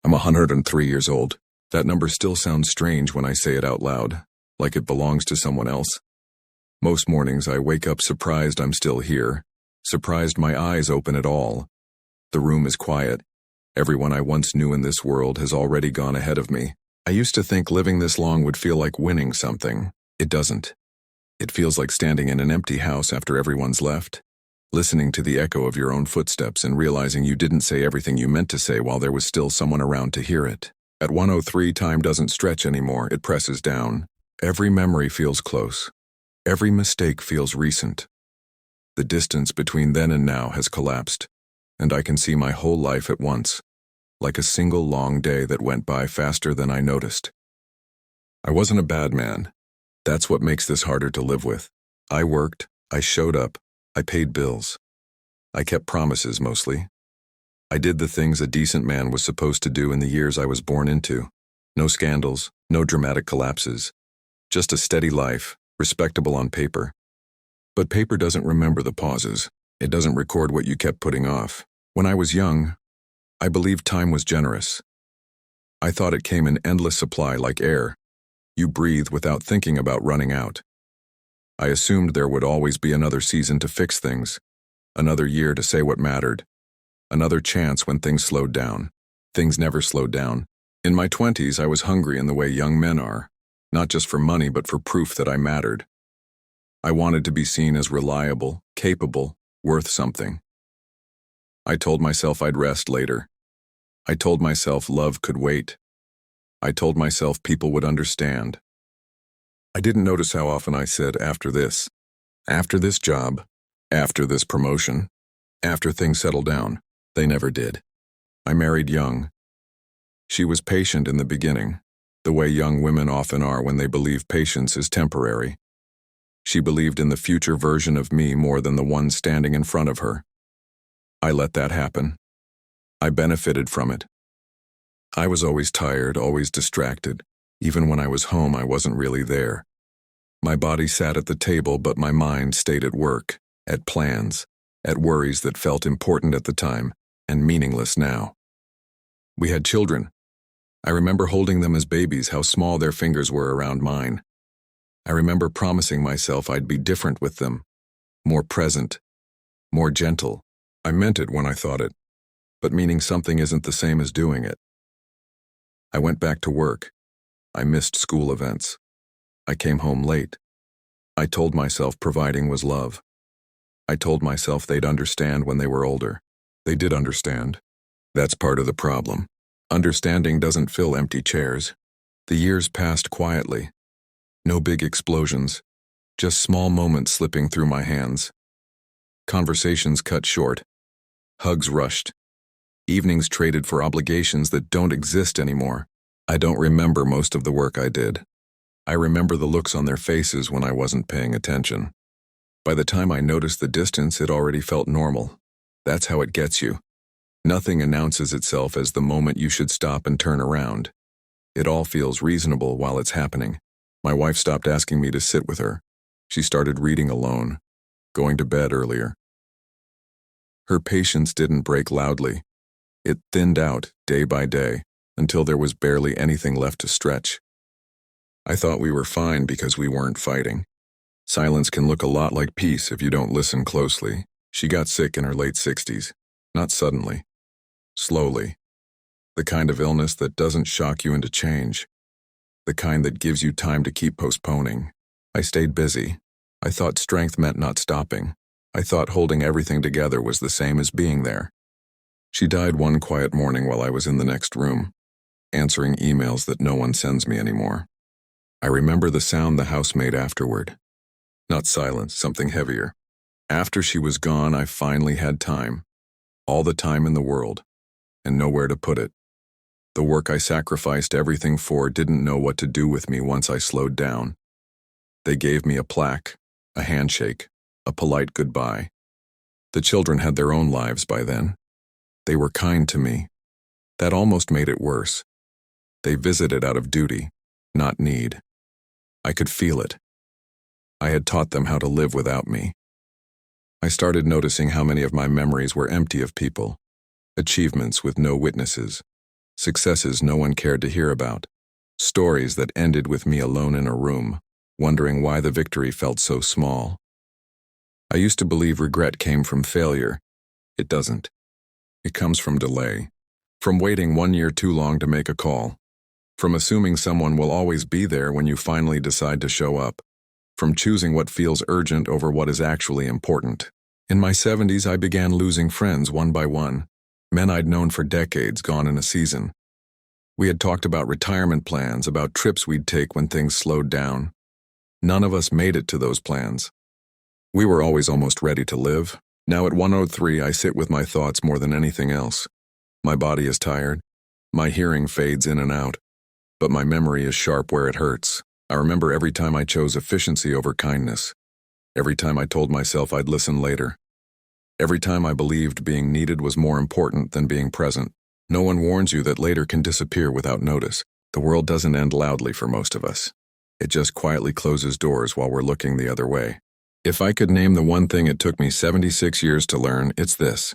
I'm 103 years old. That number still sounds strange when I say it out loud, like it belongs to someone else. Most mornings I wake up surprised I'm still here, surprised my eyes open at all. The room is quiet. Everyone I once knew in this world has already gone ahead of me. I used to think living this long would feel like winning something. It doesn't. It feels like standing in an empty house after everyone's left, listening to the echo of your own footsteps and realizing you didn't say everything you meant to say while there was still someone around to hear it. At 103, time doesn't stretch anymore, it presses down. Every memory feels close. Every mistake feels recent. The distance between then and now has collapsed, and I can see my whole life at once, like a single long day that went by faster than I noticed. I wasn't a bad man. That's what makes this harder to live with. I worked, I showed up, I paid bills. I kept promises mostly. I did the things a decent man was supposed to do in the years I was born into. No scandals, no dramatic collapses. Just a steady life, respectable on paper. But paper doesn't remember the pauses. It doesn't record what you kept putting off. When I was young, I believed time was generous. I thought it came in endless supply like air. You breathe without thinking about running out. I assumed there would always be another season to fix things, another year to say what mattered, another chance when things slowed down. Things never slowed down. In my 20s, I was hungry in the way young men are, not just for money but for proof that I mattered. I wanted to be seen as reliable, capable, worth something. I told myself I'd rest later. I told myself love could wait. I told myself people would understand. I didn't notice how often I said after this job, after this promotion, after things settle down. They never did. I married young. She was patient in the beginning, the way young women often are when they believe patience is temporary. She believed in the future version of me more than the one standing in front of her. I let that happen. I benefited from it. I was always tired, always distracted. Even when I was home, I wasn't really there. My body sat at the table, but my mind stayed at work, at plans, at worries that felt important at the time and meaningless now. We had children. I remember holding them as babies, how small their fingers were around mine. I remember promising myself I'd be different with them, more present, more gentle. I meant it when I thought it, but meaning something isn't the same as doing it. I went back to work. I missed school events. I came home late. I told myself providing was love. I told myself they'd understand when they were older. They did understand. That's part of the problem. Understanding doesn't fill empty chairs. The years passed quietly. No big explosions, just small moments slipping through my hands. Conversations cut short. Hugs rushed. Evenings traded for obligations that don't exist anymore. I don't remember most of the work I did. I remember the looks on their faces when I wasn't paying attention. By the time I noticed the distance, it already felt normal. That's how it gets you. Nothing announces itself as the moment you should stop and turn around. It all feels reasonable while it's happening. My wife stopped asking me to sit with her. She started reading alone, going to bed earlier. Her patience didn't break loudly. It thinned out day by day until there was barely anything left to stretch. I thought we were fine because we weren't fighting. Silence can look a lot like peace if you don't listen closely. She got sick in her late 60s. Not suddenly. Slowly. The kind of illness that doesn't shock you into change. The kind that gives you time to keep postponing. I stayed busy. I thought strength meant not stopping. I thought holding everything together was the same as being there. She died one quiet morning while I was in the next room, answering emails that no one sends me anymore. I remember the sound the house made afterward. Not silence, something heavier. After she was gone, I finally had time. All the time in the world, and nowhere to put it. The work I sacrificed everything for didn't know what to do with me once I slowed down. They gave me a plaque, a handshake, a polite goodbye. The children had their own lives by then. They were kind to me. That almost made it worse. They visited out of duty, not need. I could feel it. I had taught them how to live without me. I started noticing how many of my memories were empty of people, achievements with no witnesses, successes no one cared to hear about, stories that ended with me alone in a room, wondering why the victory felt so small. I used to believe regret came from failure. It doesn't. It comes from delay, from waiting 1 year too long to make a call, from assuming someone will always be there when you finally decide to show up, from choosing what feels urgent over what is actually important. In my 70s, I began losing friends one by one, men I'd known for decades gone in a season. We had talked about retirement plans, about trips we'd take when things slowed down. None of us made it to those plans. We were always almost ready to live. Now at 1:03, I sit with my thoughts more than anything else. My body is tired. My hearing fades in and out. But my memory is sharp where it hurts. I remember every time I chose efficiency over kindness. Every time I told myself I'd listen later. Every time I believed being needed was more important than being present. No one warns you that later can disappear without notice. The world doesn't end loudly for most of us. It just quietly closes doors while we're looking the other way. If I could name the one thing it took me 76 years to learn, it's this.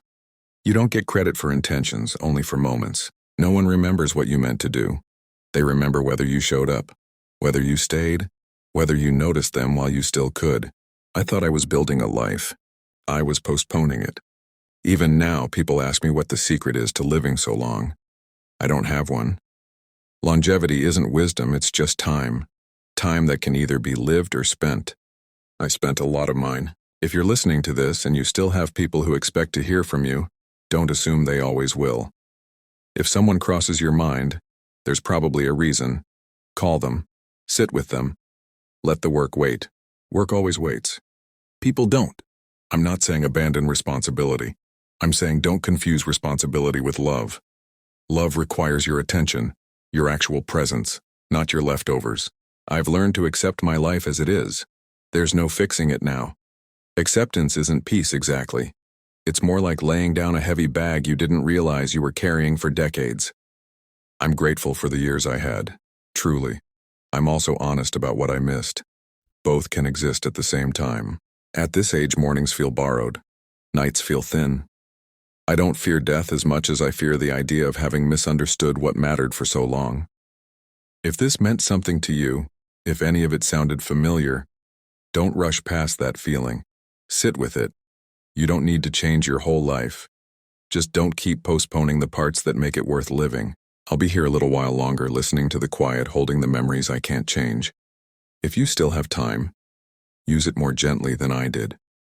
You don't get credit for intentions, only for moments. No one remembers what you meant to do. They remember whether you showed up, whether you stayed, whether you noticed them while you still could. I thought I was building a life. I was postponing it. Even now, people ask me what the secret is to living so long. I don't have one. Longevity isn't wisdom, it's just time. Time that can either be lived or spent. I spent a lot of mine. If you're listening to this and you still have people who expect to hear from you, don't assume they always will. If someone crosses your mind, there's probably a reason. Call them. Sit with them. Let the work wait. Work always waits. People don't. I'm not saying abandon responsibility. I'm saying don't confuse responsibility with love. Love requires your attention, your actual presence, not your leftovers. I've learned to accept my life as it is. There's no fixing it now. Acceptance isn't peace exactly. It's more like laying down a heavy bag you didn't realize you were carrying for decades. I'm grateful for the years I had, truly. I'm also honest about what I missed. Both can exist at the same time. At this age, mornings feel borrowed. Nights feel thin. I don't fear death as much as I fear the idea of having misunderstood what mattered for so long. If this meant something to you, if any of it sounded familiar, don't rush past that feeling. Sit with it. You don't need to change your whole life. Just don't keep postponing the parts that make it worth living. I'll be here a little while longer, listening to the quiet, holding the memories I can't change. If you still have time, use it more gently than I did.